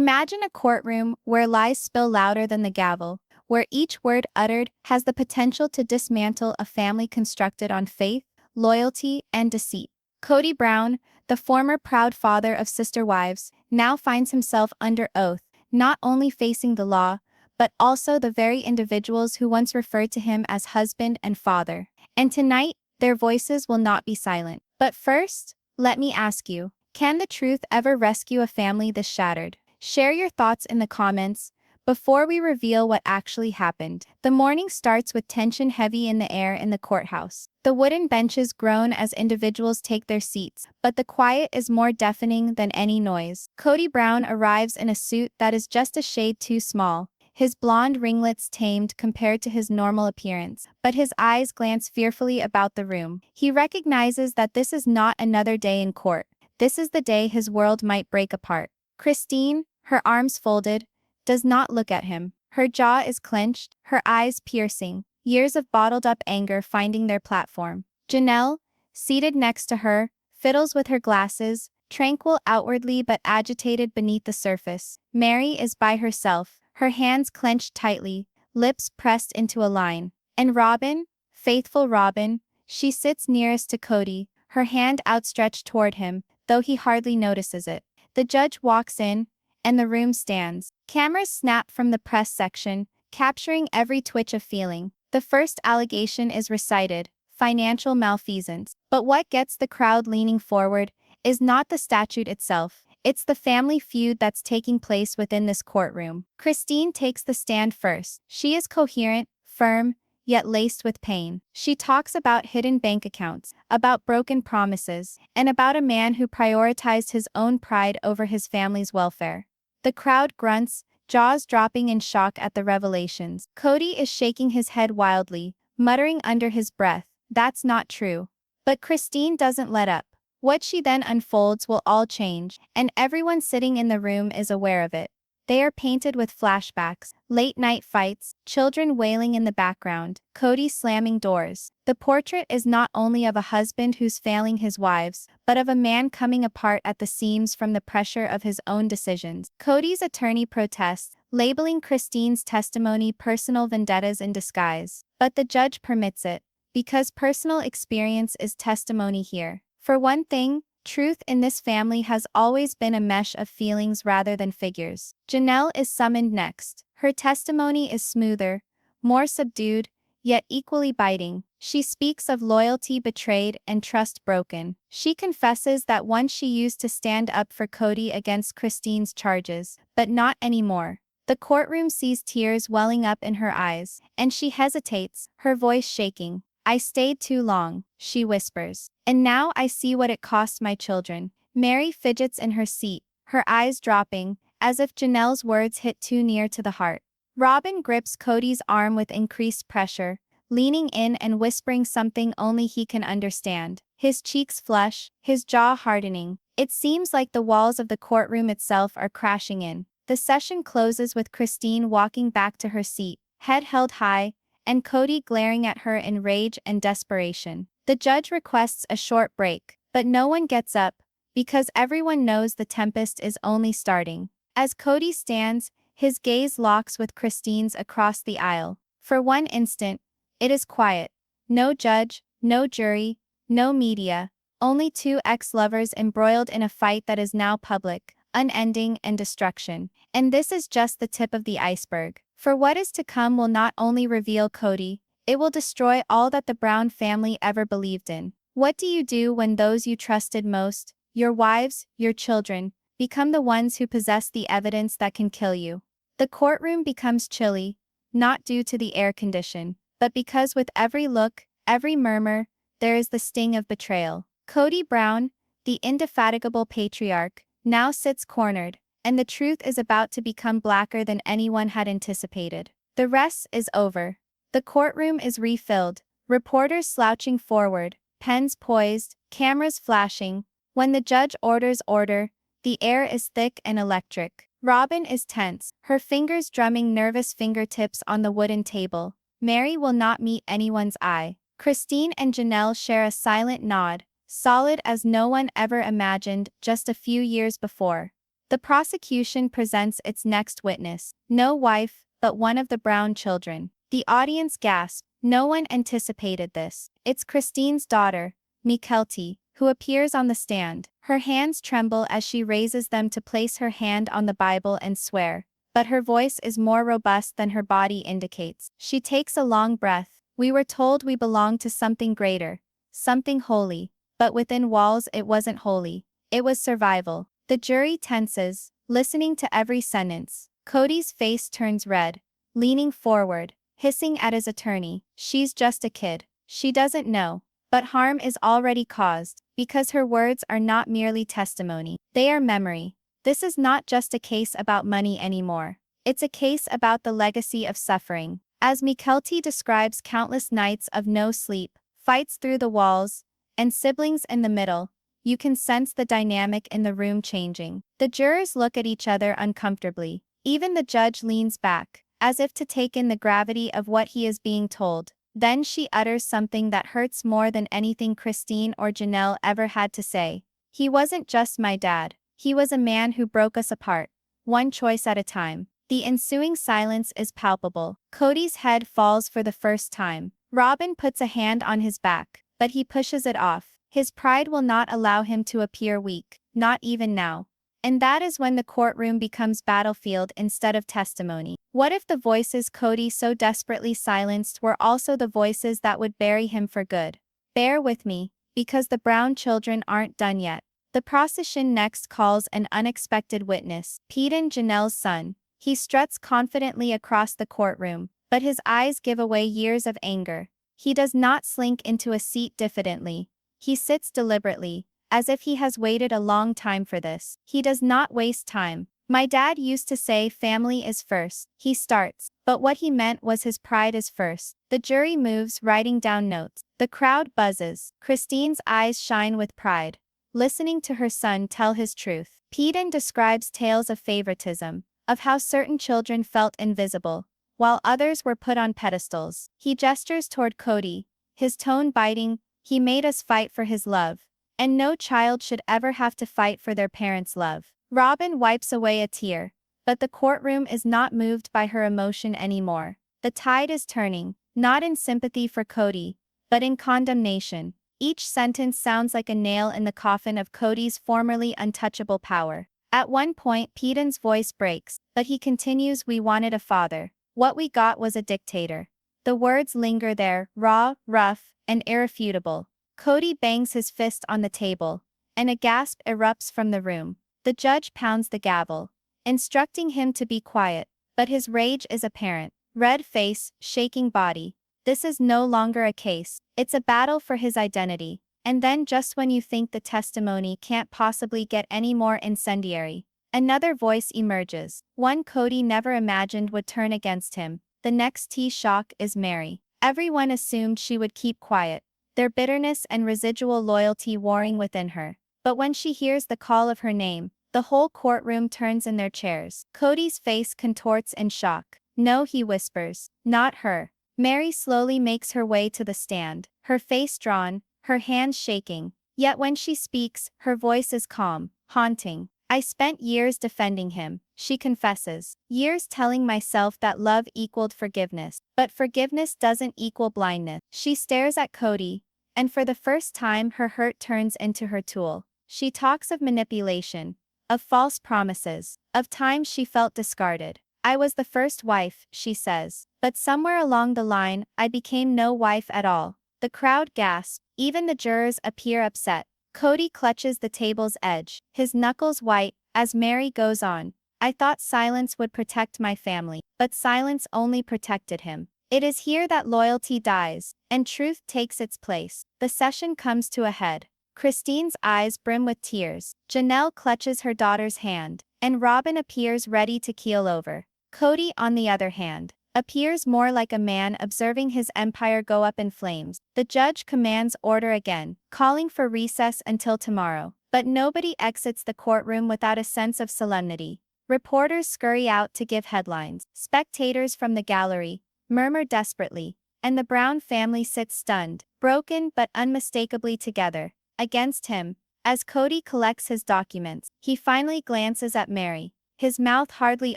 Imagine a courtroom where lies spill louder than the gavel, where each word uttered has the potential to dismantle a family constructed on faith, loyalty, and deceit. Kody Brown, the former proud father of sister wives, now finds himself under oath, not only facing the law, but also the very individuals who once referred to him as husband and father. And tonight, their voices will not be silent. But first, let me ask you, can the truth ever rescue a family this shattered? Share your thoughts in the comments before we reveal what actually happened. The morning starts with tension heavy in the air in the courthouse. The wooden benches groan as individuals take their seats, but the quiet is more deafening than any noise. Kody Brown arrives in a suit that is just a shade too small, his blonde ringlets tamed compared to his normal appearance, but his eyes glance fearfully about the room. He recognizes that this is not another day in court. This is the day his world might break apart. Christine, her arms folded, does not look at him. Her jaw is clenched, her eyes piercing, years of bottled-up anger finding their platform. Janelle, seated next to her, fiddles with her glasses, tranquil outwardly but agitated beneath the surface. Meri is by herself, her hands clenched tightly, lips pressed into a line. And Robyn, faithful Robyn, she sits nearest to Kody, her hand outstretched toward him, though he hardly notices it. The judge walks in, and the room stands. Cameras snap from the press section, capturing every twitch of feeling. The first allegation is recited: financial malfeasance. But what gets the crowd leaning forward is not the statute itself. It's the family feud that's taking place within this courtroom. Christine takes the stand first. She is coherent, firm, yet laced with pain. She talks about hidden bank accounts, about broken promises, and about a man who prioritized his own pride over his family's welfare. The crowd grunts, jaws dropping in shock at the revelations. Kody is shaking his head wildly, muttering under his breath, "That's not true." But Christine doesn't let up. What she then unfolds will all change, and everyone sitting in the room is aware of it. They are painted with flashbacks, late-night fights, children wailing in the background, Kody slamming doors. The portrait is not only of a husband who's failing his wives, but of a man coming apart at the seams from the pressure of his own decisions. Kody's attorney protests, labeling Christine's testimony personal vendettas in disguise. But the judge permits it, because personal experience is testimony here. For one thing, truth in this family has always been a mesh of feelings rather than figures. Janelle is summoned next. Her testimony is smoother, more subdued, yet equally biting. She speaks of loyalty betrayed and trust broken. She confesses that once she used to stand up for Kody against Christine's charges, but not anymore. The courtroom sees tears welling up in her eyes, and she hesitates, her voice shaking. "I stayed too long," she whispers. "And now I see what it cost my children." Meri fidgets in her seat, her eyes dropping, as if Janelle's words hit too near to the heart. Robyn grips Kody's arm with increased pressure, leaning in and whispering something only he can understand. His cheeks flush, his jaw hardening. It seems like the walls of the courtroom itself are crashing in. The session closes with Christine walking back to her seat, head held high, and Kody glaring at her in rage and desperation. The judge requests a short break, but no one gets up, because everyone knows the tempest is only starting. As Kody stands, his gaze locks with Christine's across the aisle. For one instant, it is quiet. No judge, no jury, no media, only two ex-lovers embroiled in a fight that is now public, unending, and destruction. And this is just the tip of the iceberg. For what is to come will not only reveal Kody, it will destroy all that the Brown family ever believed in. What do you do when those you trusted most, your wives, your children, become the ones who possess the evidence that can kill you? The courtroom becomes chilly, not due to the air condition, but because with every look, every murmur, there is the sting of betrayal. Kody Brown, the indefatigable patriarch, now sits cornered, and the truth is about to become blacker than anyone had anticipated. The rest is over. The courtroom is refilled, reporters slouching forward, pens poised, cameras flashing. When the judge orders order, the air is thick and electric. Robyn is tense, her fingers drumming nervous fingertips on the wooden table. Meri will not meet anyone's eye. Christine and Janelle share a silent nod, solid as no one ever imagined just a few years before. The prosecution presents its next witness. No wife, but one of the Brown children. The audience gasps. No one anticipated this. It's Christine's daughter, Mykelti, who appears on the stand. Her hands tremble as she raises them to place her hand on the Bible and swear. But her voice is more robust than her body indicates. She takes a long breath. We were told we belonged to something greater, something holy. But within walls it wasn't holy. It was survival. The jury tenses, listening to every sentence. Kody's face turns red, leaning forward, hissing at his attorney. She's just a kid. She doesn't know. But harm is already caused, because her words are not merely testimony. They are memory. This is not just a case about money anymore. It's a case about the legacy of suffering. As Mykelti describes countless nights of no sleep, fights through the walls, and siblings in the middle, you can sense the dynamic in the room changing. The jurors look at each other uncomfortably. Even the judge leans back, as if to take in the gravity of what he is being told. Then she utters something that hurts more than anything Christine or Janelle ever had to say. He wasn't just my dad. He was a man who broke us apart, one choice at a time. The ensuing silence is palpable. Kody's head falls for the first time. Robyn puts a hand on his back, but he pushes it off. His pride will not allow him to appear weak, not even now. And that is when the courtroom becomes battlefield instead of testimony. What if the voices Kody so desperately silenced were also the voices that would bury him for good? Bear with me, because the Brown children aren't done yet. The prosecution next calls an unexpected witness, Peden, Janelle's son. He struts confidently across the courtroom, but his eyes give away years of anger. He does not slink into a seat diffidently. He sits deliberately, as if he has waited a long time for this. He does not waste time. My dad used to say family is first. He starts, but what he meant was his pride is first. The jury moves, writing down notes. The crowd buzzes. Christine's eyes shine with pride, listening to her son tell his truth. Peden describes tales of favoritism, of how certain children felt invisible, while others were put on pedestals. He gestures toward Kody, his tone biting. He made us fight for his love, and no child should ever have to fight for their parents' love. Robyn wipes away a tear, but the courtroom is not moved by her emotion anymore. The tide is turning, not in sympathy for Kody, but in condemnation. Each sentence sounds like a nail in the coffin of Kody's formerly untouchable power. At one point, Peden's voice breaks, but he continues, "We wanted a father. What we got was a dictator." The words linger there, raw, rough, and irrefutable. Kody bangs his fist on the table, and a gasp erupts from the room. The judge pounds the gavel, instructing him to be quiet, but his rage is apparent. Red face, shaking body. This is no longer a case. It's a battle for his identity. And then just when you think the testimony can't possibly get any more incendiary, another voice emerges. One Kody never imagined would turn against him. The next T-shock is Meri. Everyone assumed she would keep quiet, their bitterness and residual loyalty warring within her. But when she hears the call of her name, the whole courtroom turns in their chairs. Kody's face contorts in shock. "No," he whispers. "Not her." Meri slowly makes her way to the stand, her face drawn, her hands shaking. Yet when she speaks, her voice is calm, haunting. "I spent years defending him," she confesses. "Years telling myself that love equaled forgiveness. But forgiveness doesn't equal blindness." She stares at Kody, and for the first time her hurt turns into her tool. She talks of manipulation, of false promises, of times she felt discarded. "I was the first wife," she says. "But somewhere along the line, I became no wife at all." The crowd gasps. Even the jurors appear upset. Kody clutches the table's edge, his knuckles white, as Meri goes on. "I thought silence would protect my family, but silence only protected him." It is here that loyalty dies, and truth takes its place. The session comes to a head. Christine's eyes brim with tears. Janelle clutches her daughter's hand, and Robyn appears ready to keel over. Kody, on the other hand, appears more like a man observing his empire go up in flames. The judge commands order again, calling for recess until tomorrow. But nobody exits the courtroom without a sense of solemnity. Reporters scurry out to give headlines. Spectators from the gallery murmur desperately, and the Brown family sits stunned, broken but unmistakably together. Against him, As Kody collects his documents, he finally glances at Meri. His mouth hardly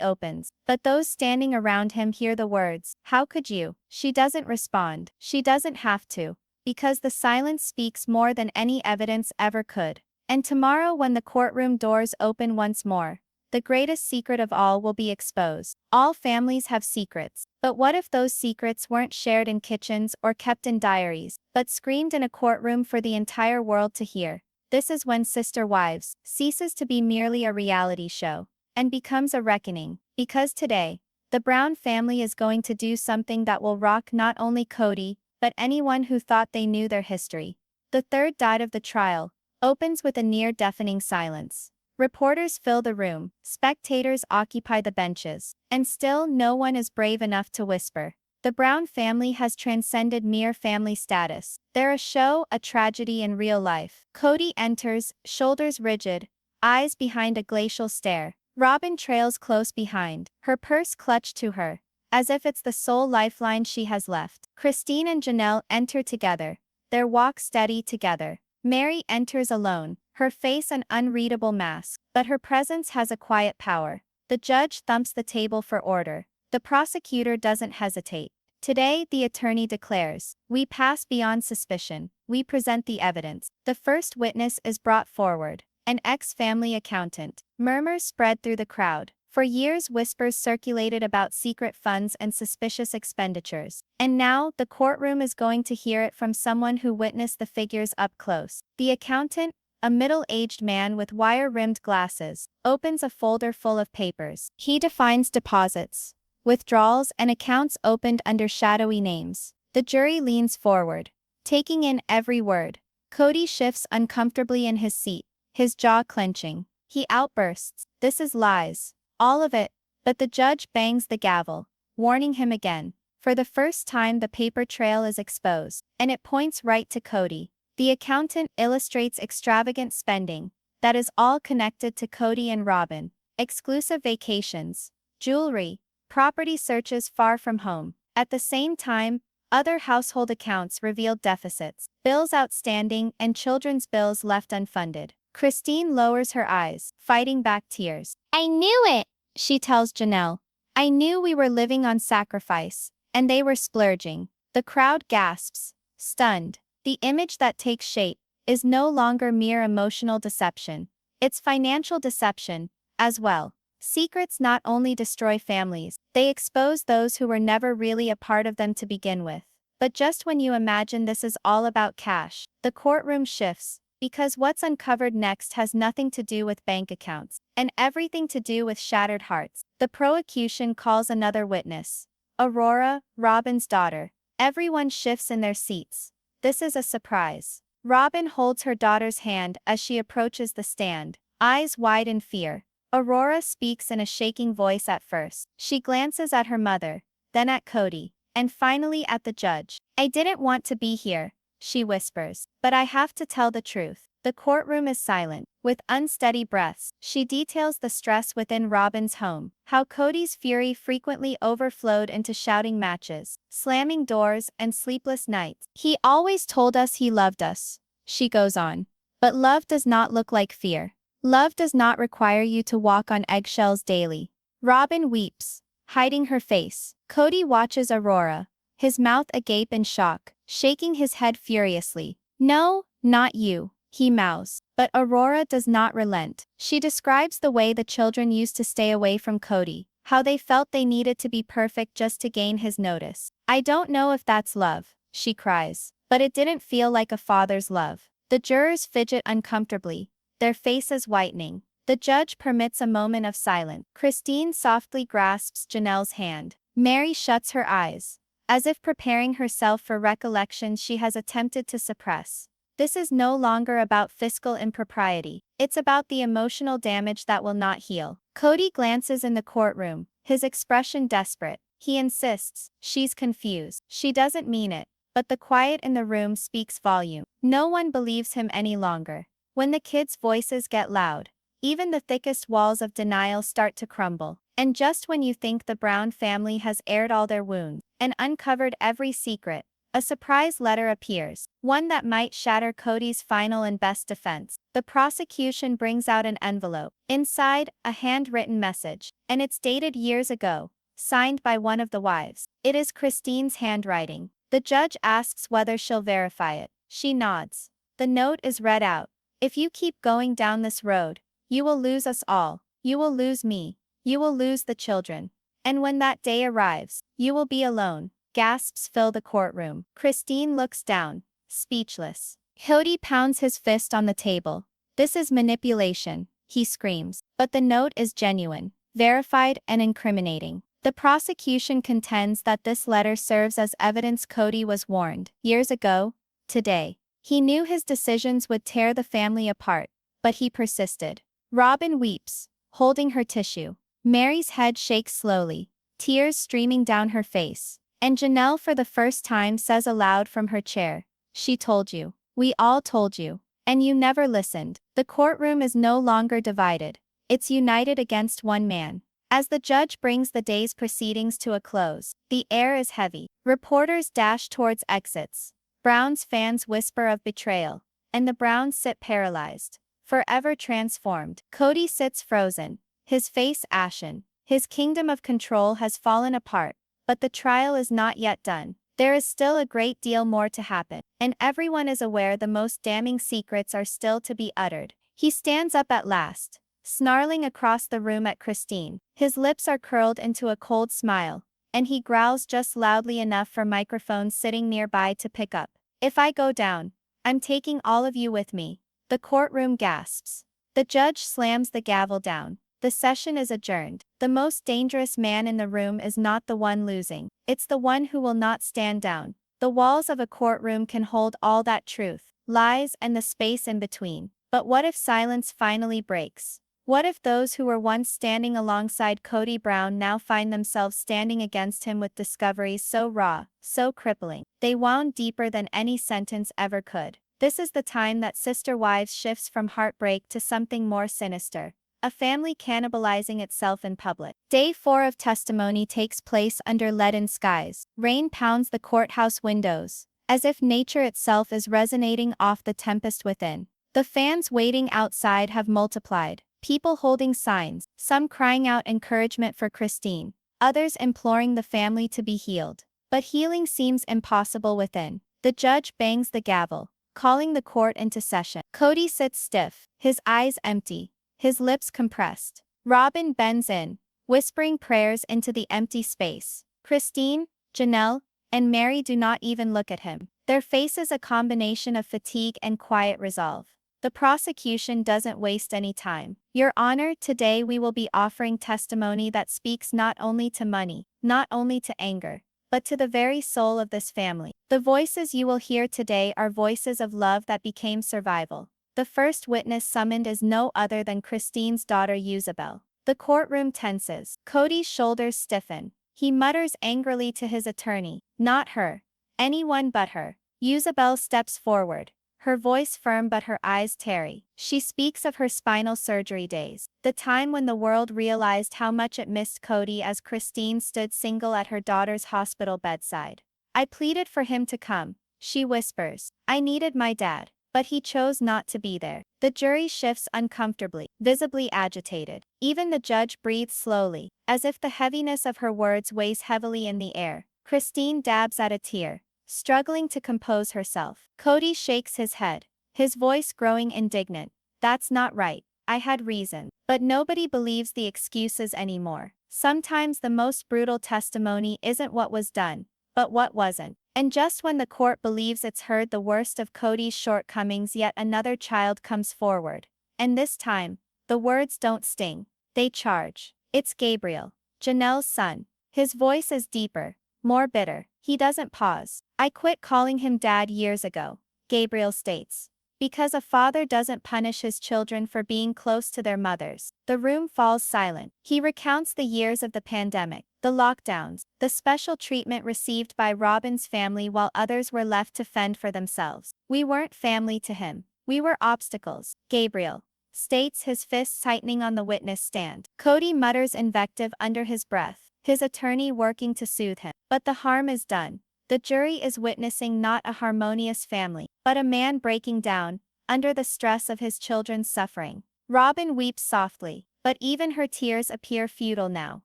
opens, but those standing around him hear the words, "How could you?" She doesn't respond. She doesn't have to. Because the silence speaks more than any evidence ever could. And tomorrow, when the courtroom doors open once more, the greatest secret of all will be exposed. All families have secrets, but what if those secrets weren't shared in kitchens or kept in diaries, but screamed in a courtroom for the entire world to hear? This is when Sister Wives ceases to be merely a reality show and becomes a reckoning, because today, the Brown family is going to do something that will rock not only Kody, but anyone who thought they knew their history. The third night of the trial opens with a near-deafening silence. Reporters fill the room, spectators occupy the benches, and still no one is brave enough to whisper. The Brown family has transcended mere family status. They're a show, a tragedy in real life. Kody enters, shoulders rigid, eyes behind a glacial stare. Robyn trails close behind, her purse clutched to her, as if it's the sole lifeline she has left. Christine and Janelle enter together, their walk steady together. Meri enters alone, her face an unreadable mask, but her presence has a quiet power. The judge thumps the table for order. The prosecutor doesn't hesitate. Today, the attorney declares, "We pass beyond suspicion. We present the evidence." The first witness is brought forward, an ex-family accountant. Murmurs spread through the crowd. For years, whispers circulated about secret funds and suspicious expenditures. And now, the courtroom is going to hear it from someone who witnessed the figures up close. The accountant, a middle-aged man with wire-rimmed glasses, opens a folder full of papers. He defines deposits, withdrawals, and accounts opened under shadowy names. The jury leans forward, taking in every word. Kody shifts uncomfortably in his seat, his jaw clenching. He outbursts, "This is lies. All of it," but the judge bangs the gavel, warning him again. For the first time, the paper trail is exposed, and it points right to Kody. The accountant illustrates extravagant spending that is all connected to Kody and Robyn. Exclusive vacations, jewelry, property searches far from home. At the same time, other household accounts revealed deficits, bills outstanding, and children's bills left unfunded. Christine lowers her eyes, fighting back tears. "I knew it," she tells Janelle. "I knew we were living on sacrifice, and they were splurging." The crowd gasps, stunned. The image that takes shape is no longer mere emotional deception. It's financial deception, as well. Secrets not only destroy families, they expose those who were never really a part of them to begin with. But just when you imagine this is all about cash, the courtroom shifts. Because what's uncovered next has nothing to do with bank accounts, and everything to do with shattered hearts. The prosecution calls another witness, Aurora, Robyn's daughter. Everyone shifts in their seats. This is a surprise. Robyn holds her daughter's hand as she approaches the stand, eyes wide in fear. Aurora speaks in a shaking voice at first. She glances at her mother, then at Kody, and finally at the judge. "I didn't want to be here," she whispers, "but I have to tell the truth." The courtroom is silent. With unsteady breaths, she details the stress within Robyn's home, how Kody's fury frequently overflowed into shouting matches, slamming doors, and sleepless nights. "He always told us he loved us," she goes on. "But love does not look like fear. Love does not require you to walk on eggshells daily." Robyn weeps, hiding her face. Kody watches Aurora, his mouth agape in shock, shaking his head furiously. "No, not you," he mouths. But Aurora does not relent. She describes the way the children used to stay away from Kody, how they felt they needed to be perfect just to gain his notice. "I don't know if that's love," she cries, "but it didn't feel like a father's love." The jurors fidget uncomfortably, their faces whitening. The judge permits a moment of silence. Christine softly grasps Janelle's hand. Meri shuts her eyes, as if preparing herself for recollections she has attempted to suppress. This is no longer about fiscal impropriety. It's about the emotional damage that will not heal. Kody glances in the courtroom, his expression desperate. He insists, "She's confused. She doesn't mean it." But the quiet in the room speaks volume. No one believes him any longer. When the kids' voices get loud, even the thickest walls of denial start to crumble. And just when you think the Brown family has aired all their wounds and uncovered every secret, A surprise letter appears, one that might shatter Kody's final and best defense. The prosecution brings out an envelope. Inside, a handwritten message, and it's dated years ago, signed by one of the wives. It is Christine's handwriting. The judge asks whether she'll verify it. She nods. The note is read out. If you keep going down this road, you will lose us all. You will lose me. You will lose the children. And when that day arrives, you will be alone. Gasps fill the courtroom. Christine looks down, speechless. Kody pounds his fist on the table. This is manipulation, he screams. But the note is genuine, verified and incriminating. The prosecution contends that this letter serves as evidence Kody was warned years ago, today. He knew his decisions would tear the family apart, but he persisted. Robyn weeps, holding her tissue. Meri's head shakes slowly, tears streaming down her face. And Janelle for the first time says aloud from her chair, "She told you. We all told you. And you never listened." The courtroom is no longer divided. It's united against one man. As the judge brings the day's proceedings to a close, the air is heavy. Reporters dash towards exits. Brown's fans whisper of betrayal, and the Browns sit paralyzed, forever transformed. Kody sits frozen, his face ashen. His kingdom of control has fallen apart. But the trial is not yet done. There is still a great deal more to happen, and everyone is aware the most damning secrets are still to be uttered. He stands up at last, snarling across the room at Christine. His lips are curled into a cold smile, and he growls just loudly enough for microphones sitting nearby to pick up. "If I go down, I'm taking all of you with me." The courtroom gasps. The judge slams the gavel down. The session is adjourned. The most dangerous man in the room is not the one losing. It's the one who will not stand down. The walls of a courtroom can hold all that truth, lies and the space in between. But what if silence finally breaks? What if those who were once standing alongside Kody Brown now find themselves standing against him with discoveries so raw, so crippling, they wound deeper than any sentence ever could? This is the time that Sister Wives shifts from heartbreak to something more sinister. A family cannibalizing itself in public. Day 4 of testimony takes place under leaden skies. Rain pounds the courthouse windows, as if nature itself is resonating off the tempest within. The fans waiting outside have multiplied, people holding signs, some crying out encouragement for Christine, others imploring the family to be healed. But healing seems impossible within. The judge bangs the gavel, calling the court into session. Kody sits stiff, his eyes empty, his lips compressed. Robyn bends in, whispering prayers into the empty space. Christine, Janelle, and Meri do not even look at him. Their faces a combination of fatigue and quiet resolve. The prosecution doesn't waste any time. "Your Honor, today we will be offering testimony that speaks not only to money, not only to anger, but to the very soul of this family. The voices you will hear today are voices of love that became survival." The first witness summoned is no other than Christine's daughter Isabel. The courtroom tenses. Kody's shoulders stiffen. He mutters angrily to his attorney, "Not her. Anyone but her." Isabel steps forward, her voice firm but her eyes tarry. She speaks of her spinal surgery days, the time when the world realized how much it missed Kody as Christine stood single at her daughter's hospital bedside. "I pleaded for him to come," she whispers. "I needed my dad. But he chose not to be there." The jury shifts uncomfortably, visibly agitated. Even the judge breathes slowly, as if the heaviness of her words weighs heavily in the air. Christine dabs at a tear, struggling to compose herself. Kody shakes his head, his voice growing indignant. "That's not right. I had reason." But nobody believes the excuses anymore. Sometimes the most brutal testimony isn't what was done, but what wasn't. And just when the court believes it's heard the worst of Kody's shortcomings, yet another child comes forward. And this time, the words don't sting. They charge. It's Gabriel, Janelle's son. His voice is deeper, more bitter. He doesn't pause. "I quit calling him dad years ago," Gabriel states. "Because a father doesn't punish his children for being close to their mothers." The room falls silent. He recounts the years of the pandemic, the lockdowns, the special treatment received by Robyn's family while others were left to fend for themselves. "We weren't family to him. We were obstacles," Gabriel states, his fists tightening on the witness stand. Kody mutters invective under his breath, his attorney working to soothe him. But the harm is done. The jury is witnessing not a harmonious family, but a man breaking down, under the stress of his children's suffering. Robyn weeps softly, but even her tears appear futile now.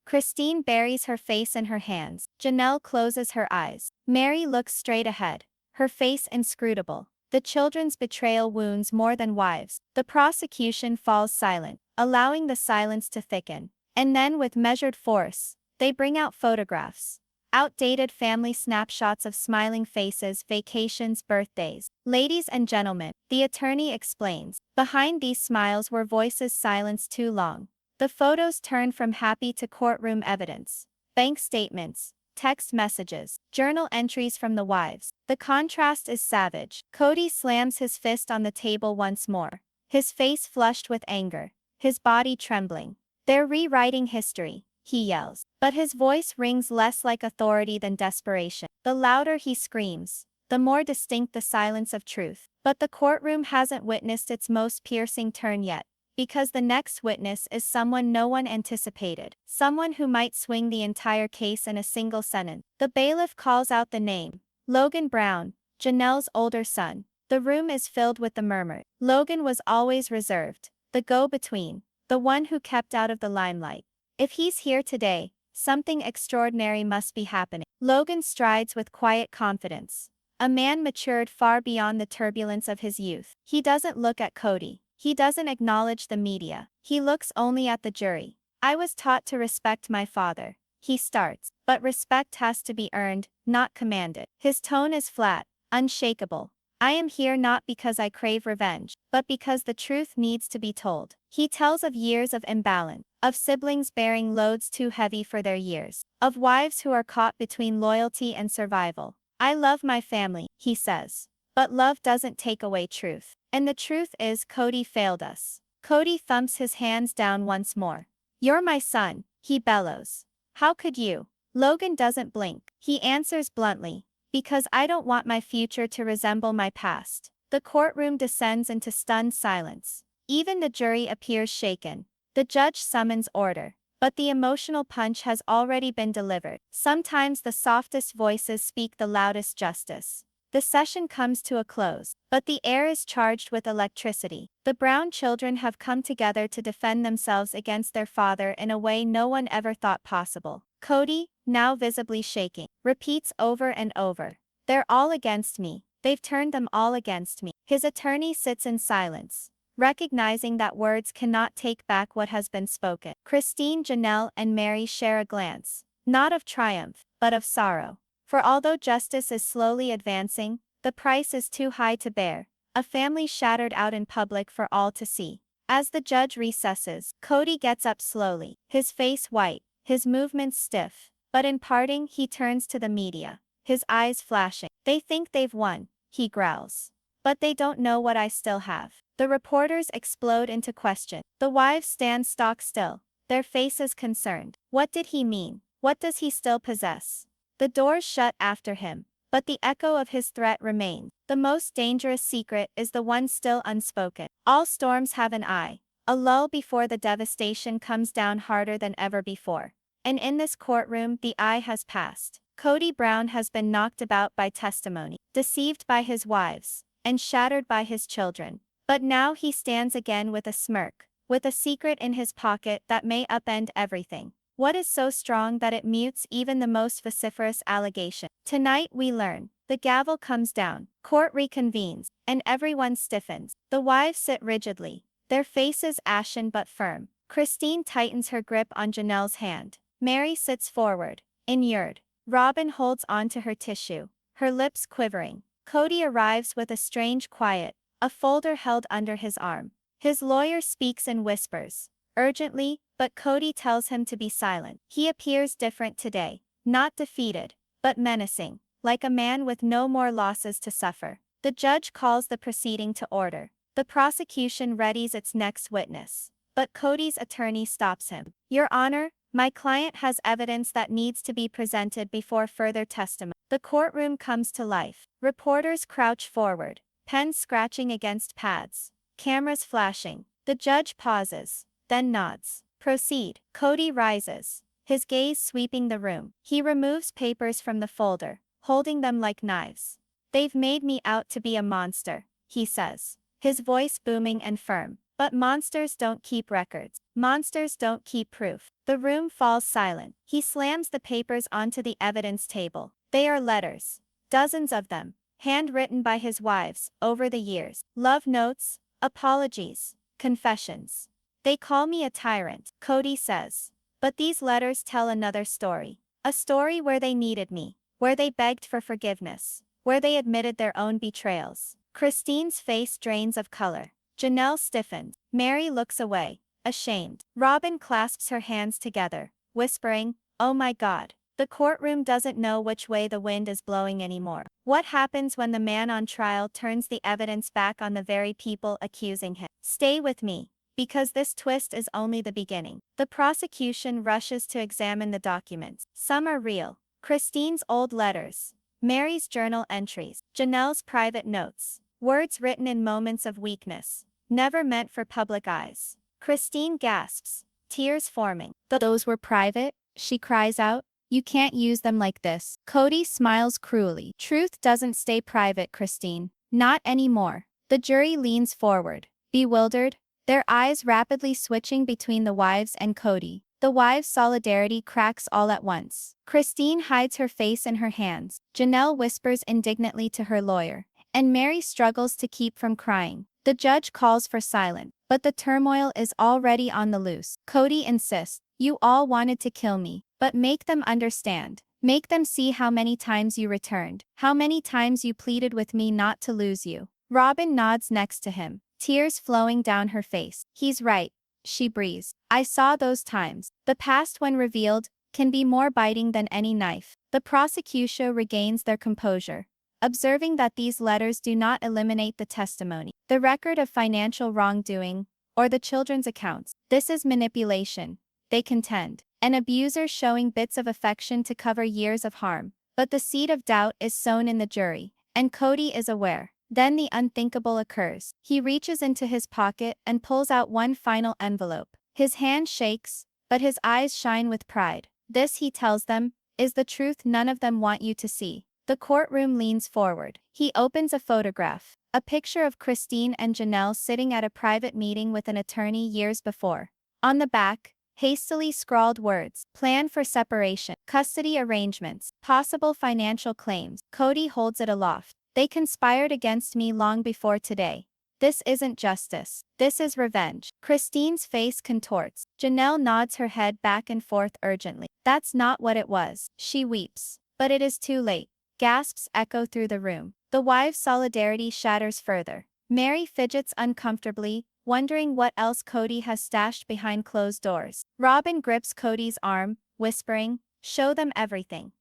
Christine buries her face in her hands. Janelle closes her eyes. Meri looks straight ahead, her face inscrutable. The children's betrayal wounds more than wives. The prosecution falls silent, allowing the silence to thicken. And then with measured force, they bring out photographs. Outdated family snapshots of smiling faces, vacations, birthdays. Ladies and gentlemen, the attorney explains, behind these smiles were voices silenced too long. The photos turn from happy to courtroom evidence. Bank statements, text messages, journal entries from the wives. The contrast is savage. Kody slams his fist on the table once more, his face flushed with anger, his body trembling. They're rewriting history, he yells, but his voice rings less like authority than desperation. The louder he screams, the more distinct the silence of truth. But the courtroom hasn't witnessed its most piercing turn yet, because the next witness is someone no one anticipated, someone who might swing the entire case in a single sentence. The bailiff calls out the name, Logan Brown, Janelle's older son. The room is filled with the murmur. Logan was always reserved, the go-between, the one who kept out of the limelight. If he's here today, something extraordinary must be happening. Logan strides with quiet confidence. A man matured far beyond the turbulence of his youth. He doesn't look at Kody. He doesn't acknowledge the media. He looks only at the jury. I was taught to respect my father, he starts, but respect has to be earned, not commanded. His tone is flat, unshakable. I am here not because I crave revenge, but because the truth needs to be told. He tells of years of imbalance, of siblings bearing loads too heavy for their years, of wives who are caught between loyalty and survival. I love my family, he says. But love doesn't take away truth. And the truth is Kody failed us. Kody thumps his hands down once more. You're my son, he bellows. How could you? Logan doesn't blink. He answers bluntly, because I don't want my future to resemble my past. The courtroom descends into stunned silence. Even the jury appears shaken. The judge summons order, but the emotional punch has already been delivered. Sometimes the softest voices speak the loudest justice. The session comes to a close, but the air is charged with electricity. The Brown children have come together to defend themselves against their father in a way no one ever thought possible. Kody, now visibly shaking, repeats over and over, "They're all against me. They've turned them all against me." His attorney sits in silence, recognizing that words cannot take back what has been spoken. Christine, Janelle, and Meri share a glance, not of triumph, but of sorrow. For although justice is slowly advancing, the price is too high to bear, a family shattered out in public for all to see. As the judge recesses, Kody gets up slowly, his face white, his movements stiff, but in parting he turns to the media, his eyes flashing. "They think they've won," he growls. "But they don't know what I still have." The reporters explode into question. The wives stand stock still, their faces concerned. What did he mean? What does he still possess? The doors shut after him, but the echo of his threat remains. The most dangerous secret is the one still unspoken. All storms have an eye, a lull before the devastation comes down harder than ever before. And in this courtroom the eye has passed. Kody Brown has been knocked about by testimony, deceived by his wives, and shattered by his children. But now he stands again with a smirk, with a secret in his pocket that may upend everything. What is so strong that it mutes even the most vociferous allegation? Tonight we learn. The gavel comes down, court reconvenes, and everyone stiffens. The wives sit rigidly, their faces ashen but firm. Christine tightens her grip on Janelle's hand. Meri sits forward, inured. Robyn holds onto her tissue, her lips quivering. Kody arrives with a strange quiet, a folder held under his arm. His lawyer speaks in whispers, urgently, but Kody tells him to be silent. He appears different today, not defeated, but menacing, like a man with no more losses to suffer. The judge calls the proceeding to order. The prosecution readies its next witness, but Kody's attorney stops him. "Your Honor, my client has evidence that needs to be presented before further testimony." The courtroom comes to life. Reporters crouch forward, pens scratching against pads, cameras flashing. The judge pauses, then nods. "Proceed." Kody rises, his gaze sweeping the room. He removes papers from the folder, holding them like knives. They've made me out to be a monster, he says, his voice booming and firm. But monsters don't keep records. Monsters don't keep proof. The room falls silent. He slams the papers onto the evidence table. They are letters. Dozens of them. Handwritten by his wives, over the years. Love notes, apologies, confessions. They call me a tyrant, Kody says. But these letters tell another story. A story where they needed me. Where they begged for forgiveness. Where they admitted their own betrayals. Christine's face drains of color. Janelle stiffened. Meri looks away, ashamed. Robyn clasps her hands together, whispering, "Oh my God." The courtroom doesn't know which way the wind is blowing anymore. What happens when the man on trial turns the evidence back on the very people accusing him? Stay with me, because this twist is only the beginning. The prosecution rushes to examine the documents. Some are real. Christine's old letters. Meri's journal entries. Janelle's private notes. Words written in moments of weakness. Never meant for public eyes. Christine gasps, tears forming. Those were private, she cries out. You can't use them like this. Kody smiles cruelly. Truth doesn't stay private, Christine. Not anymore. The jury leans forward, bewildered, their eyes rapidly switching between the wives and Kody. The wives' solidarity cracks all at once. Christine hides her face in her hands. Janelle whispers indignantly to her lawyer, and Meri struggles to keep from crying. The judge calls for silence, but the turmoil is already on the loose. Kody insists, "You all wanted to kill me, but make them understand. Make them see how many times you returned, how many times you pleaded with me not to lose you." Robyn nods next to him, tears flowing down her face. "He's right," she breathes. "I saw those times. The past, when revealed, can be more biting than any knife." The prosecution regains their composure, observing that these letters do not eliminate the testimony, the record of financial wrongdoing, or the children's accounts. This is manipulation, they contend. An abuser showing bits of affection to cover years of harm. But the seed of doubt is sown in the jury, and Kody is aware. Then the unthinkable occurs. He reaches into his pocket and pulls out one final envelope. His hand shakes, but his eyes shine with pride. This, he tells them, is the truth none of them want you to see. The courtroom leans forward. He opens a photograph, a picture of Christine and Janelle sitting at a private meeting with an attorney years before. On the back, hastily scrawled words: plan for separation, custody arrangements, possible financial claims. Kody holds it aloft. They conspired against me long before today. This isn't justice. This is revenge. Christine's face contorts. Janelle nods her head back and forth urgently. That's not what it was. She weeps. But it is too late. Gasps echo through the room. The wives' solidarity shatters further. Meri fidgets uncomfortably, wondering what else Kody has stashed behind closed doors. Robyn grips Kody's arm, whispering, "Show them everything."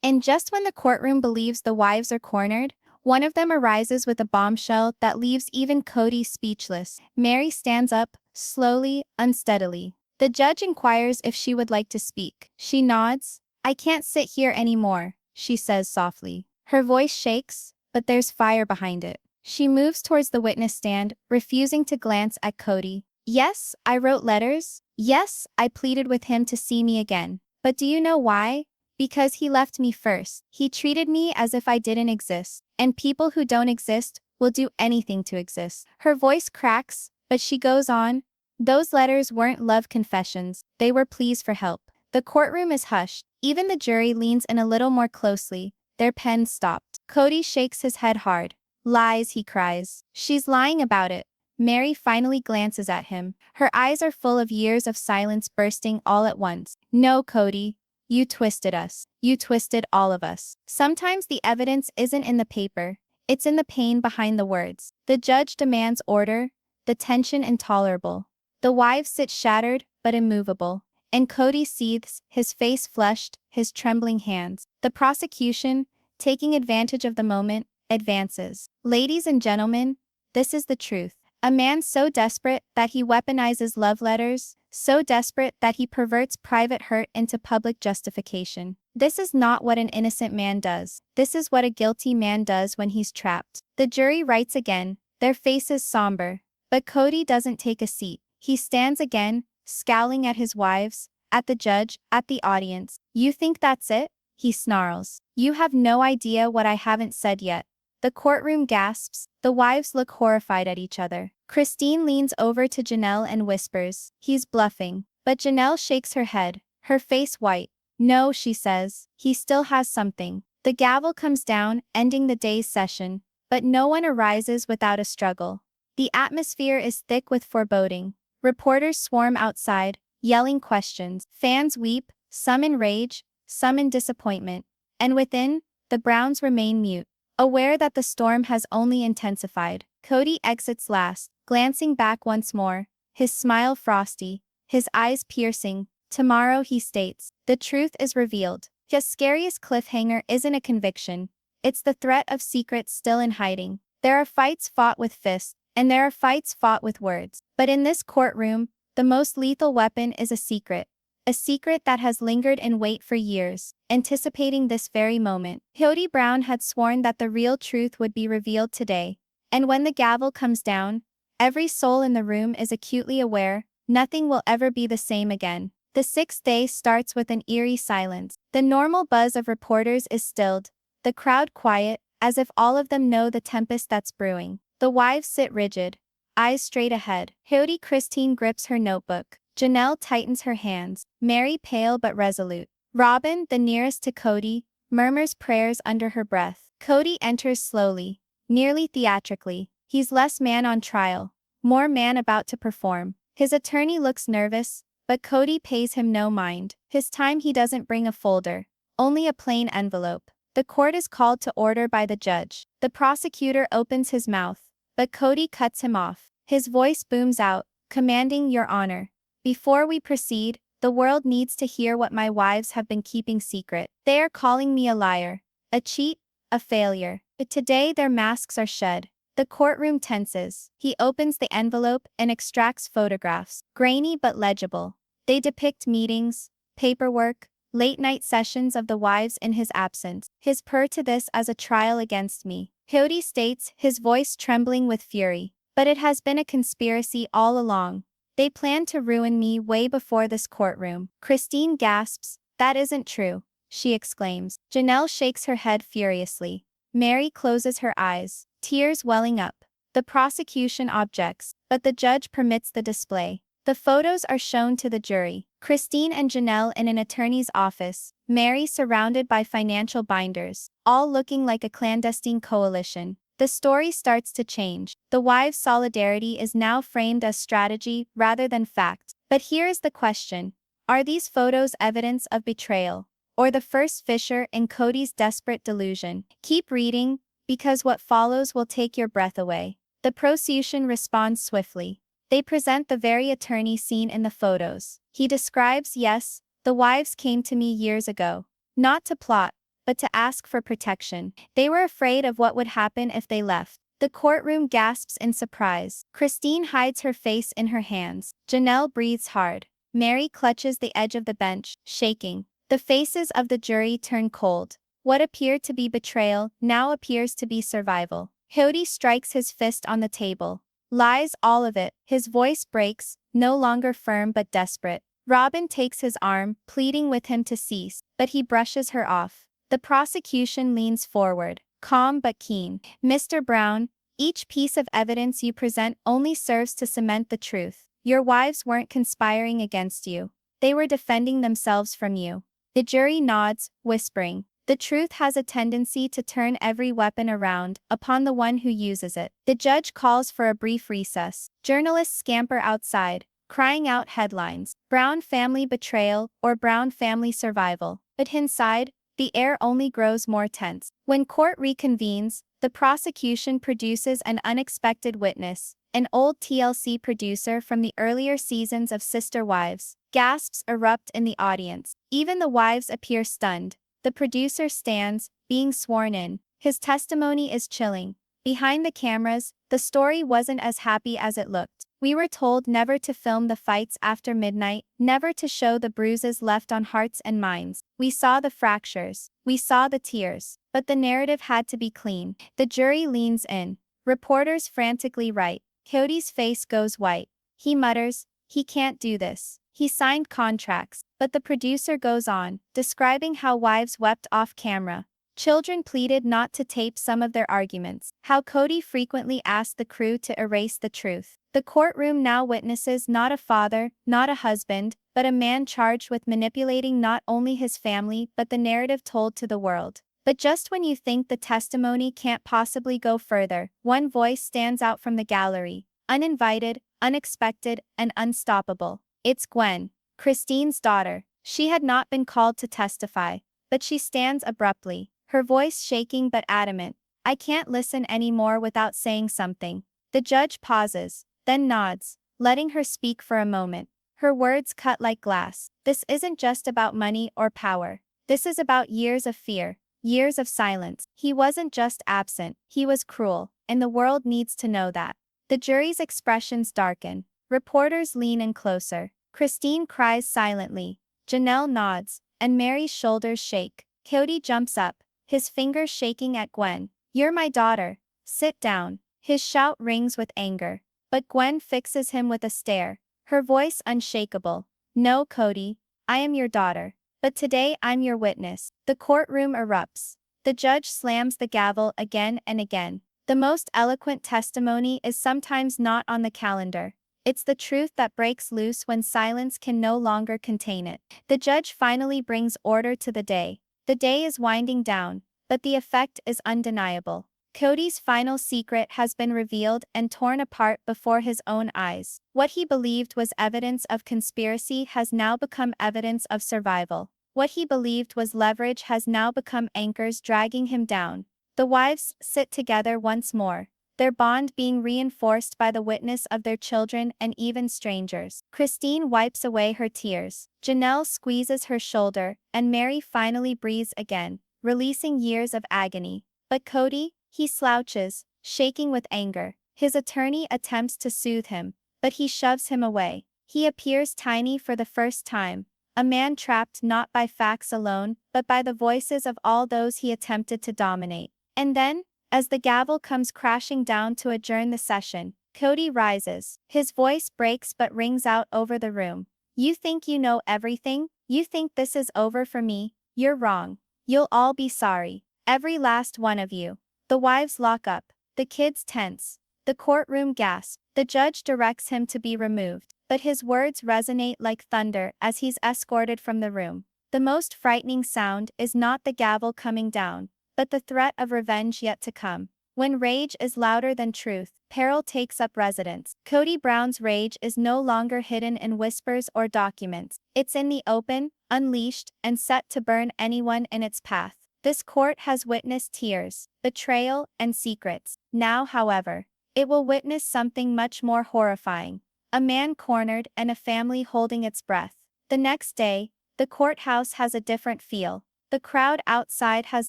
And just when the courtroom believes the wives are cornered, one of them arises with a bombshell that leaves even Kody speechless. Meri stands up, slowly, unsteadily. The judge inquires if she would like to speak. She nods. "I can't sit here anymore," she says softly. Her voice shakes, but there's fire behind it. She moves towards the witness stand, refusing to glance at Kody. "Yes, I wrote letters. Yes, I pleaded with him to see me again. But do you know why? Because he left me first. He treated me as if I didn't exist. And people who don't exist will do anything to exist." Her voice cracks, but she goes on. "Those letters weren't love confessions, they were pleas for help." The courtroom is hushed. Even the jury leans in a little more closely, their pens stopped. Kody shakes his head hard. "Lies," he cries. "She's lying about it." Meri finally glances at him. Her eyes are full of years of silence bursting all at once. "No, Kody. You twisted us. You twisted all of us." Sometimes the evidence isn't in the paper. It's in the pain behind the words. The judge demands order, the tension intolerable. The wives sit shattered but immovable. And Kody seethes, his face flushed, his trembling hands. The prosecution, taking advantage of the moment, advances. "Ladies and gentlemen, this is the truth. A man so desperate that he weaponizes love letters, so desperate that he perverts private hurt into public justification. This is not what an innocent man does. This is what a guilty man does when he's trapped." The jury writes again, their faces somber. But Kody doesn't take a seat. He stands again, scowling at his wives, at the judge, at the audience. "You think that's it? he snarls. You have no idea what I haven't said yet. The courtroom gasps, the wives look horrified at each other. Christine leans over to Janelle and whispers, he's bluffing. But Janelle shakes her head, her face white. No, she says, he still has something. The gavel comes down, ending the day's session, but no one arises without a struggle. The atmosphere is thick with foreboding. Reporters swarm outside, yelling questions. Fans weep, some in rage, some in disappointment. And within, the Browns remain mute, aware that the storm has only intensified. Kody exits last, glancing back once more, his smile frosty, his eyes piercing. Tomorrow, he states, the truth is revealed. His scariest cliffhanger isn't a conviction. It's the threat of secrets still in hiding. There are fights fought with fists, and there are fights fought with words. But in this courtroom, the most lethal weapon is a secret. A secret that has lingered in wait for years, anticipating this very moment. Kody Brown had sworn that the real truth would be revealed today. And when the gavel comes down, every soul in the room is acutely aware, nothing will ever be the same again. The sixth day starts with an eerie silence. The normal buzz of reporters is stilled, the crowd quiet, as if all of them know the tempest that's brewing. The wives sit rigid, eyes straight ahead. Christine grips her notebook. Janelle tightens her hands, Meri pale but resolute. Robyn, the nearest to Kody, murmurs prayers under her breath. Kody enters slowly, nearly theatrically. He's less man on trial, more man about to perform. His attorney looks nervous, but Kody pays him no mind. This time he doesn't bring a folder, only a plain envelope. The court is called to order by the judge. The prosecutor opens his mouth, but Kody cuts him off. His voice booms out, commanding, Your Honor. Before we proceed, the world needs to hear what my wives have been keeping secret. They are calling me a liar, a cheat, a failure. But today their masks are shed. The courtroom tenses. He opens the envelope and extracts photographs, grainy but legible. They depict meetings, paperwork, late-night sessions of the wives in his absence. His purr to this as a trial against me. Kody states, his voice trembling with fury. But it has been a conspiracy all along. They planned to ruin me way before this courtroom. Christine gasps, that isn't true, she exclaims. Janelle shakes her head furiously. Meri closes her eyes, tears welling up. The prosecution objects, but the judge permits the display. The photos are shown to the jury. Christine and Janelle in an attorney's office, Meri surrounded by financial binders, all looking like a clandestine coalition. The story starts to change. The wives' solidarity is now framed as strategy rather than fact. But here is the question. Are these photos evidence of betrayal, or the first fissure in Kody's desperate delusion? Keep reading, because what follows will take your breath away. The prosecution responds swiftly. They present the very attorney seen in the photos. He describes, yes, the wives came to me years ago. Not to plot, but to ask for protection. They were afraid of what would happen if they left. The courtroom gasps in surprise. Christine hides her face in her hands. Janelle breathes hard. Meri clutches the edge of the bench, shaking. The faces of the jury turn cold. What appeared to be betrayal now appears to be survival. Kody strikes his fist on the table. Lies, all of it. His voice breaks, no longer firm but desperate. Robyn takes his arm, pleading with him to cease, but he brushes her off. The prosecution leans forward, calm but keen. Mr. Brown, each piece of evidence you present only serves to cement the truth. Your wives weren't conspiring against you. They were defending themselves from you. The jury nods, whispering. The truth has a tendency to turn every weapon around upon the one who uses it. The judge calls for a brief recess. Journalists scamper outside, crying out headlines. Brown family betrayal or Brown family survival. But inside, the air only grows more tense. When court reconvenes, the prosecution produces an unexpected witness, an old TLC producer from the earlier seasons of Sister Wives. Gasps erupt in the audience. Even the wives appear stunned. The producer stands, being sworn in. His testimony is chilling. Behind the cameras, the story wasn't as happy as it looked. We were told never to film the fights after midnight, never to show the bruises left on hearts and minds. We saw the fractures. We saw the tears. But the narrative had to be clean. The jury leans in. Reporters frantically write. Kody's face goes white. He mutters, he can't do this. He signed contracts, but the producer goes on, describing how wives wept off camera. Children pleaded not to tape some of their arguments, how Kody frequently asked the crew to erase the truth. The courtroom now witnesses not a father, not a husband, but a man charged with manipulating not only his family but the narrative told to the world. But just when you think the testimony can't possibly go further, one voice stands out from the gallery, uninvited, unexpected, and unstoppable. It's Gwen, Christine's daughter. She had not been called to testify, but she stands abruptly, her voice shaking but adamant. I can't listen anymore without saying something. The judge pauses, then nods, letting her speak for a moment. Her words cut like glass. This isn't just about money or power. This is about years of fear, years of silence. He wasn't just absent, he was cruel, and the world needs to know that. The jury's expressions darken. Reporters lean in closer. Christine cries silently. Janelle nods, and Meri's shoulders shake. Kody jumps up, his fingers shaking at Gwen. You're my daughter. Sit down. His shout rings with anger. But Gwen fixes him with a stare, her voice unshakable. No, Kody, I am your daughter. But today I'm your witness. The courtroom erupts. The judge slams the gavel again and again. The most eloquent testimony is sometimes not on the calendar. It's the truth that breaks loose when silence can no longer contain it. The judge finally brings order to the day. The day is winding down, but the effect is undeniable. Kody's final secret has been revealed and torn apart before his own eyes. What he believed was evidence of conspiracy has now become evidence of survival. What he believed was leverage has now become anchors dragging him down. The wives sit together once more, their bond being reinforced by the witness of their children and even strangers. Christine wipes away her tears. Janelle squeezes her shoulder, and Meri finally breathes again, releasing years of agony. But Kody, he slouches, shaking with anger. His attorney attempts to soothe him, but he shoves him away. He appears tiny for the first time, a man trapped not by facts alone, but by the voices of all those he attempted to dominate. And then, as the gavel comes crashing down to adjourn the session, Kody rises. His voice breaks but rings out over the room. You think you know everything? You think this is over for me? You're wrong. You'll all be sorry. Every last one of you. The wives lock up. The kids tense. The courtroom gasps. The judge directs him to be removed, but his words resonate like thunder as he's escorted from the room. The most frightening sound is not the gavel coming down, but the threat of revenge yet to come. When rage is louder than truth, peril takes up residence. Kody Brown's rage is no longer hidden in whispers or documents. It's in the open, unleashed, and set to burn anyone in its path. This court has witnessed tears, betrayal, and secrets. Now, however, it will witness something much more horrifying. A man cornered and a family holding its breath. The next day, the courthouse has a different feel. The crowd outside has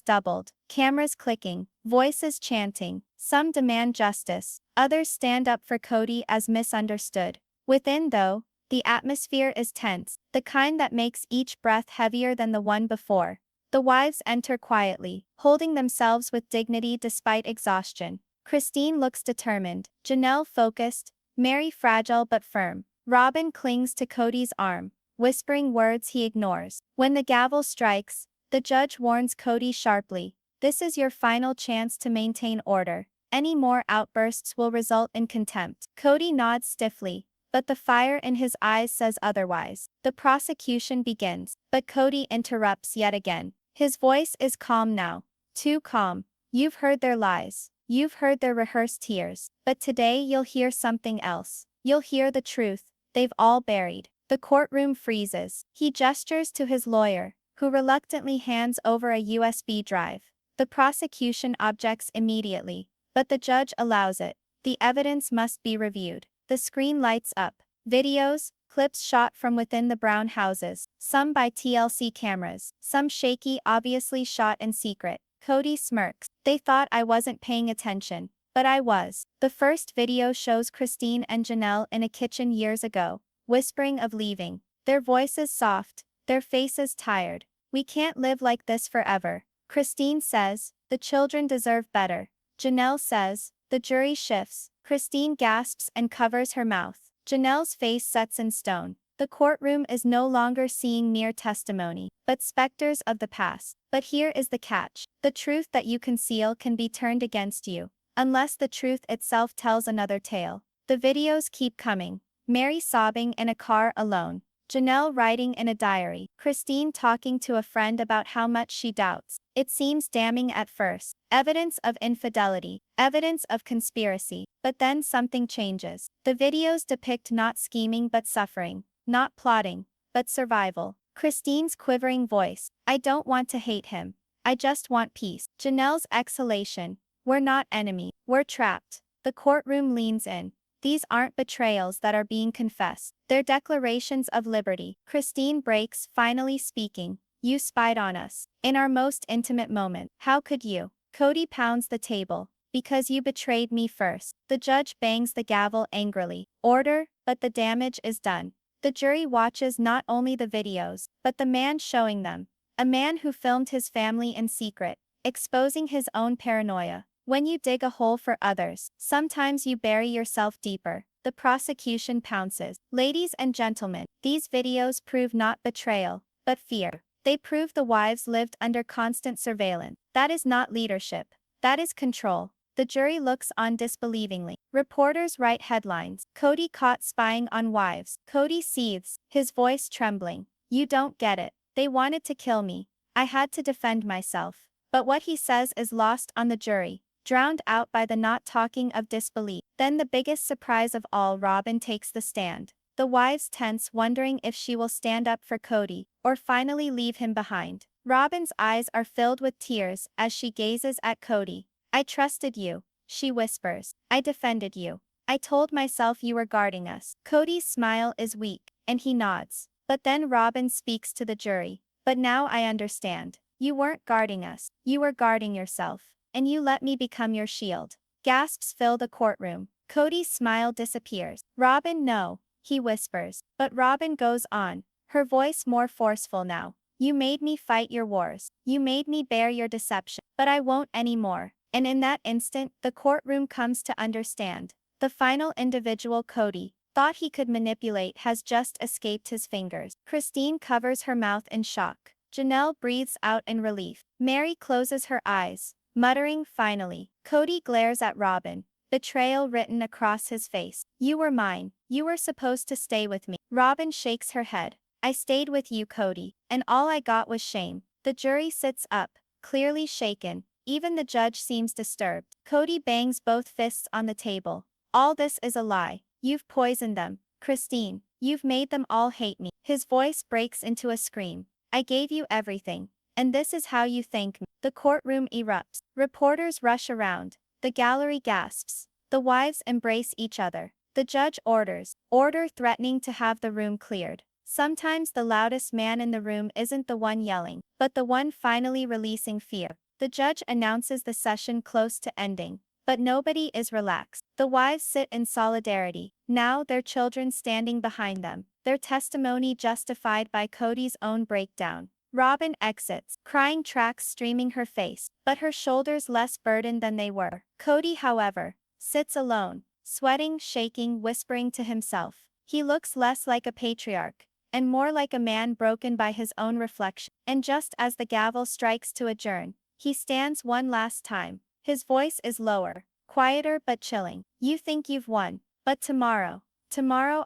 doubled, cameras clicking, voices chanting. Some demand justice, others stand up for Kody as misunderstood. Within, though, the atmosphere is tense, the kind that makes each breath heavier than the one before. The wives enter quietly, holding themselves with dignity despite exhaustion. Christine looks determined, Janelle focused, Meri fragile but firm. Robyn clings to Kody's arm, whispering words he ignores. When the gavel strikes, the judge warns Kody sharply, this is your final chance to maintain order. Any more outbursts will result in contempt. Kody nods stiffly, but the fire in his eyes says otherwise. The prosecution begins, but Kody interrupts yet again. His voice is calm now, too calm. You've heard their lies. You've heard their rehearsed tears. But today you'll hear something else. You'll hear the truth they've all buried. The courtroom freezes. He gestures to his lawyer, who reluctantly hands over a USB drive. The prosecution objects immediately, but the judge allows it. The evidence must be reviewed. The screen lights up. Videos, clips shot from within the Brown houses, some by TLC cameras, some shaky, obviously shot in secret. Kody smirks. They thought I wasn't paying attention, but I was. The first video shows Christine and Janelle in a kitchen years ago, whispering of leaving. Their voices soft, their faces tired. We can't live like this forever. Christine says, the children deserve better. Janelle says, the jury shifts. Christine gasps and covers her mouth. Janelle's face sets in stone. The courtroom is no longer seeing mere testimony, but specters of the past. But here is the catch. The truth that you conceal can be turned against you, unless the truth itself tells another tale. The videos keep coming. Meri sobbing in a car alone. Janelle writing in a diary. Christine talking to a friend about how much she doubts. It seems damning at first. Evidence of infidelity. Evidence of conspiracy. But then something changes. The videos depict not scheming but suffering. Not plotting, but survival. Christine's quivering voice. I don't want to hate him. I just want peace. Janelle's exhalation. We're not enemy. We're trapped. The courtroom leans in. These aren't betrayals that are being confessed. They're declarations of liberty. Christine breaks, finally speaking. You spied on us. In our most intimate moment. How could you? Kody pounds the table. Because you betrayed me first. The judge bangs the gavel angrily. Order, but the damage is done. The jury watches not only the videos, but the man showing them. A man who filmed his family in secret, exposing his own paranoia. When you dig a hole for others, sometimes you bury yourself deeper. The prosecution pounces. Ladies and gentlemen, these videos prove not betrayal, but fear. They prove the wives lived under constant surveillance. That is not leadership. That is control. The jury looks on disbelievingly. Reporters write headlines. Kody caught spying on wives. Kody seethes, his voice trembling. You don't get it. They wanted to kill me. I had to defend myself. But what he says is lost on the jury, drowned out by the not talking of disbelief. Then the biggest surprise of all, Robyn takes the stand. The wives tense, wondering if she will stand up for Kody, or finally leave him behind. Robyn's eyes are filled with tears as she gazes at Kody. I trusted you, she whispers. I defended you. I told myself you were guarding us. Kody's smile is weak, and he nods. But then Robyn speaks to the jury. But now I understand. You weren't guarding us. You were guarding yourself. And you let me become your shield. Gasps fill the courtroom. Kody's smile disappears. Robyn, no, he whispers. But Robyn goes on, her voice more forceful now. You made me fight your wars. You made me bear your deception. But I won't anymore. And in that instant, the courtroom comes to understand. The final individual Kody thought he could manipulate has just escaped his fingers. Christine covers her mouth in shock. Janelle breathes out in relief. Meri closes her eyes, muttering finally. Kody glares at Robyn, betrayal written across his face. You were mine. You were supposed to stay with me. Robyn shakes her head. I stayed with you, Kody, and all I got was shame. The jury sits up, clearly shaken. Even the judge seems disturbed. Kody bangs both fists on the table. All this is a lie. You've poisoned them. Christine, you've made them all hate me. His voice breaks into a scream. I gave you everything. And this is how you thank me. The courtroom erupts. Reporters rush around. The gallery gasps. The wives embrace each other. The judge orders. Order, threatening to have the room cleared. Sometimes the loudest man in the room isn't the one yelling, but the one finally releasing fear. The judge announces the session close to ending. But nobody is relaxed. The wives sit in solidarity, now their children standing behind them, their testimony justified by Kody's own breakdown. Robyn exits, crying tracks streaming her face, but her shoulders less burdened than they were. Kody, however, sits alone, sweating, shaking, whispering to himself. He looks less like a patriarch, and more like a man broken by his own reflection. And just as the gavel strikes to adjourn, he stands one last time. His voice is lower, quieter but chilling. You think you've won, but tomorrow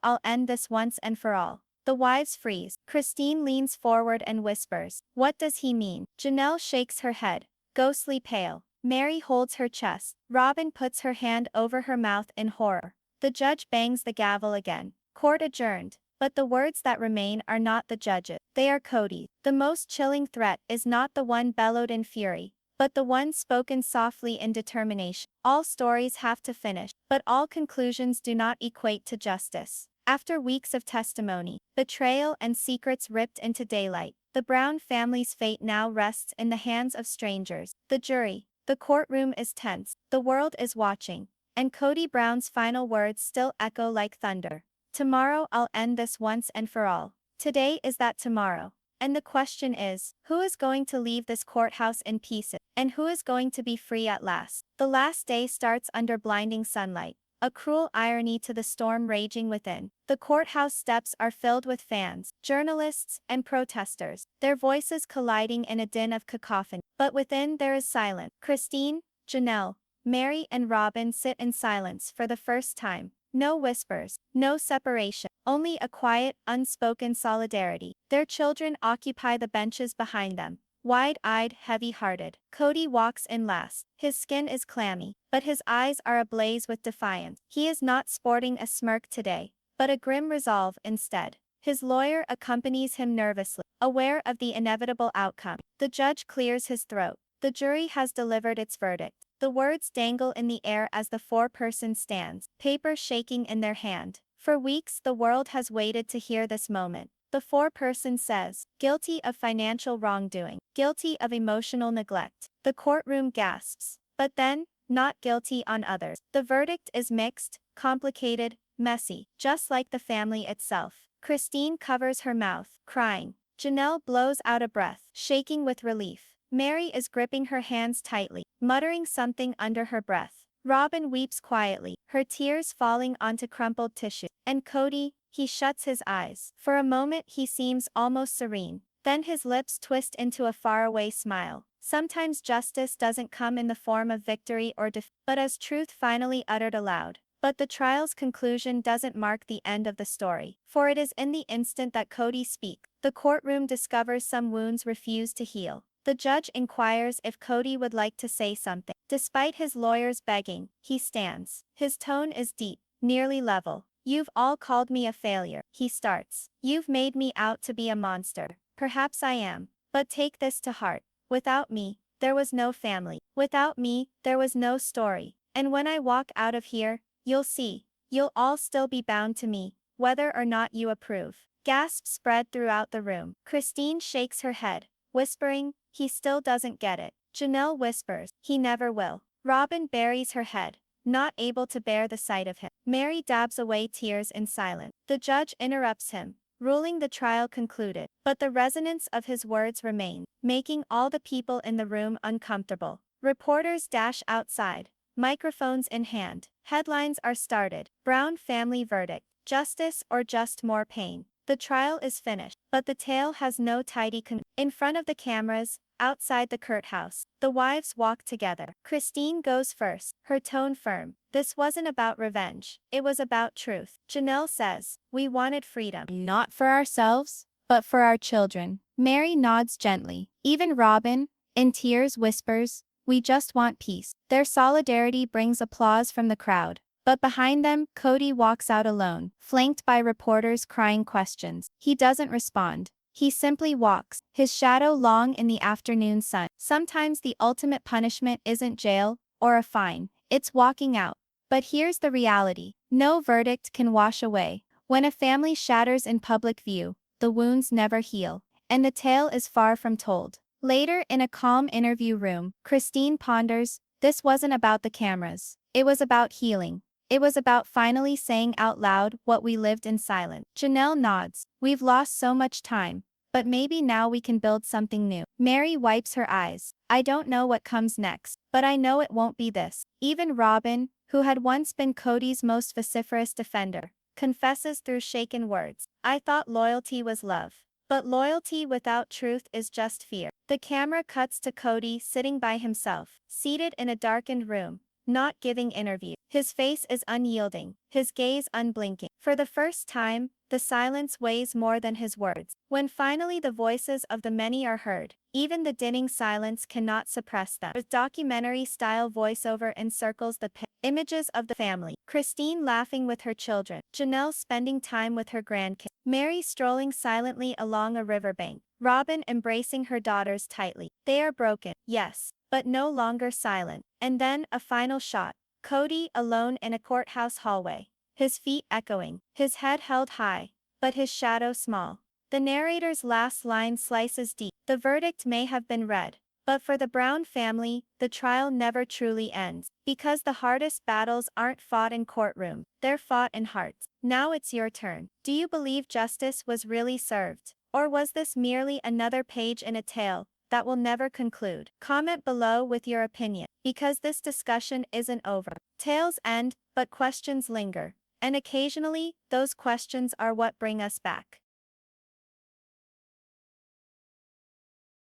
I'll end this once and for all. The wives freeze. Christine leans forward and whispers, what does he mean? Janelle shakes her head, ghostly pale. Meri holds her chest. Robyn puts her hand over her mouth in horror. The judge bangs the gavel again. Court adjourned. But the words that remain are not the judge's. They are Kody's. The most chilling threat is not the one bellowed in fury, but the one spoken softly in determination. All stories have to finish, but all conclusions do not equate to justice. After weeks of testimony, betrayal and secrets ripped into daylight, the Brown family's fate now rests in the hands of strangers. The jury, the courtroom is tense, the world is watching, and Kody Brown's final words still echo like thunder. Tomorrow I'll end this once and for all. Today is that tomorrow. And the question is, who is going to leave this courthouse in peace, and who is going to be free at last? The last day starts under blinding sunlight. a cruel irony to the storm raging within. The courthouse steps are filled with fans, journalists, and protesters, their voices colliding in a din of cacophony. But within there is silence. Christine, Janelle, Meri and Robyn sit in silence for the first time. No whispers, no separation, only a quiet, unspoken solidarity. Their children occupy the benches behind them, wide-eyed, heavy-hearted. Kody walks in last. His skin is clammy, but his eyes are ablaze with defiance. He is not sporting a smirk today, but a grim resolve instead. His lawyer accompanies him nervously, aware of the inevitable outcome. The judge clears his throat. The jury has delivered its verdict. The words dangle in the air as the four-person stands, paper shaking in their hand. For weeks the world has waited to hear this moment. The four-person says, guilty of financial wrongdoing, guilty of emotional neglect. The courtroom gasps. But then, not guilty on others. The verdict is mixed, complicated, messy, just like the family itself. Christine covers her mouth, crying. Janelle blows out a breath, shaking with relief. Meri is gripping her hands tightly, muttering something under her breath. Robyn weeps quietly, her tears falling onto crumpled tissue. And Kody, he shuts his eyes. For a moment he seems almost serene. Then his lips twist into a faraway smile. Sometimes justice doesn't come in the form of victory or defeat, but as truth finally uttered aloud. But the trial's conclusion doesn't mark the end of the story. For it is in the instant that Kody speaks, the courtroom discovers some wounds refuse to heal. The judge inquires if Kody would like to say something. Despite his lawyer's begging, he stands. His tone is deep, nearly level. You've all called me a failure, he starts. You've made me out to be a monster. Perhaps I am. But take this to heart. Without me, there was no family. Without me, there was no story. And when I walk out of here, you'll see. You'll all still be bound to me, whether or not you approve. Gasps spread throughout the room. Christine shakes her head, whispering, he still doesn't get it. Janelle whispers, he never will. Robyn buries her head, not able to bear the sight of him. Meri dabs away tears in silence. The judge interrupts him, ruling the trial concluded. But the resonance of his words remains, making all the people in the room uncomfortable. Reporters dash outside, microphones in hand. Headlines are started. Brown family verdict. Justice or just more pain? The trial is finished, but the tale has no tidy conclusion. In front of the cameras, outside the courthouse, the wives walk together. Christine goes first, her tone firm. This wasn't about revenge. It was about truth. Janelle says, we wanted freedom. Not for ourselves, but for our children. Meri nods gently. Even Robyn, in tears, whispers, we just want peace. Their solidarity brings applause from the crowd. But behind them, Kody walks out alone, flanked by reporters crying questions. He doesn't respond. He simply walks, his shadow long in the afternoon sun. Sometimes the ultimate punishment isn't jail or a fine, it's walking out. But here's the reality. No verdict can wash away. When a family shatters in public view, the wounds never heal, and the tale is far from told. Later, in a calm interview room, Christine ponders, this wasn't about the cameras. It was about healing. It was about finally saying out loud what we lived in silence. Janelle nods. We've lost so much time, but maybe now we can build something new. Meri wipes her eyes. I don't know what comes next, but I know it won't be this. Even Robyn, who had once been Kody's most vociferous defender, confesses through shaken words. I thought loyalty was love. But loyalty without truth is just fear. The camera cuts to Kody sitting by himself, seated in a darkened room, not giving interview. His face is unyielding, his gaze unblinking. For the first time, the silence weighs more than his words. When finally the voices of the many are heard, even the dinning silence cannot suppress them. With documentary-style voiceover encircles the images of the family. Christine laughing with her children. Janelle spending time with her grandkids. Meri strolling silently along a riverbank. Robyn embracing her daughters tightly. They are broken, yes, but no longer silent. And then, a final shot. Kody alone in a courthouse hallway. His feet echoing, his head held high, but his shadow small. The narrator's last line slices deep. The verdict may have been read, but for the Brown family, the trial never truly ends. Because the hardest battles aren't fought in courtrooms, they're fought in hearts. Now it's your turn. Do you believe justice was really served? Or was this merely another page in a tale that will never conclude? Comment below with your opinion, because this discussion isn't over. Tales end, but questions linger. And occasionally, those questions are what bring us back.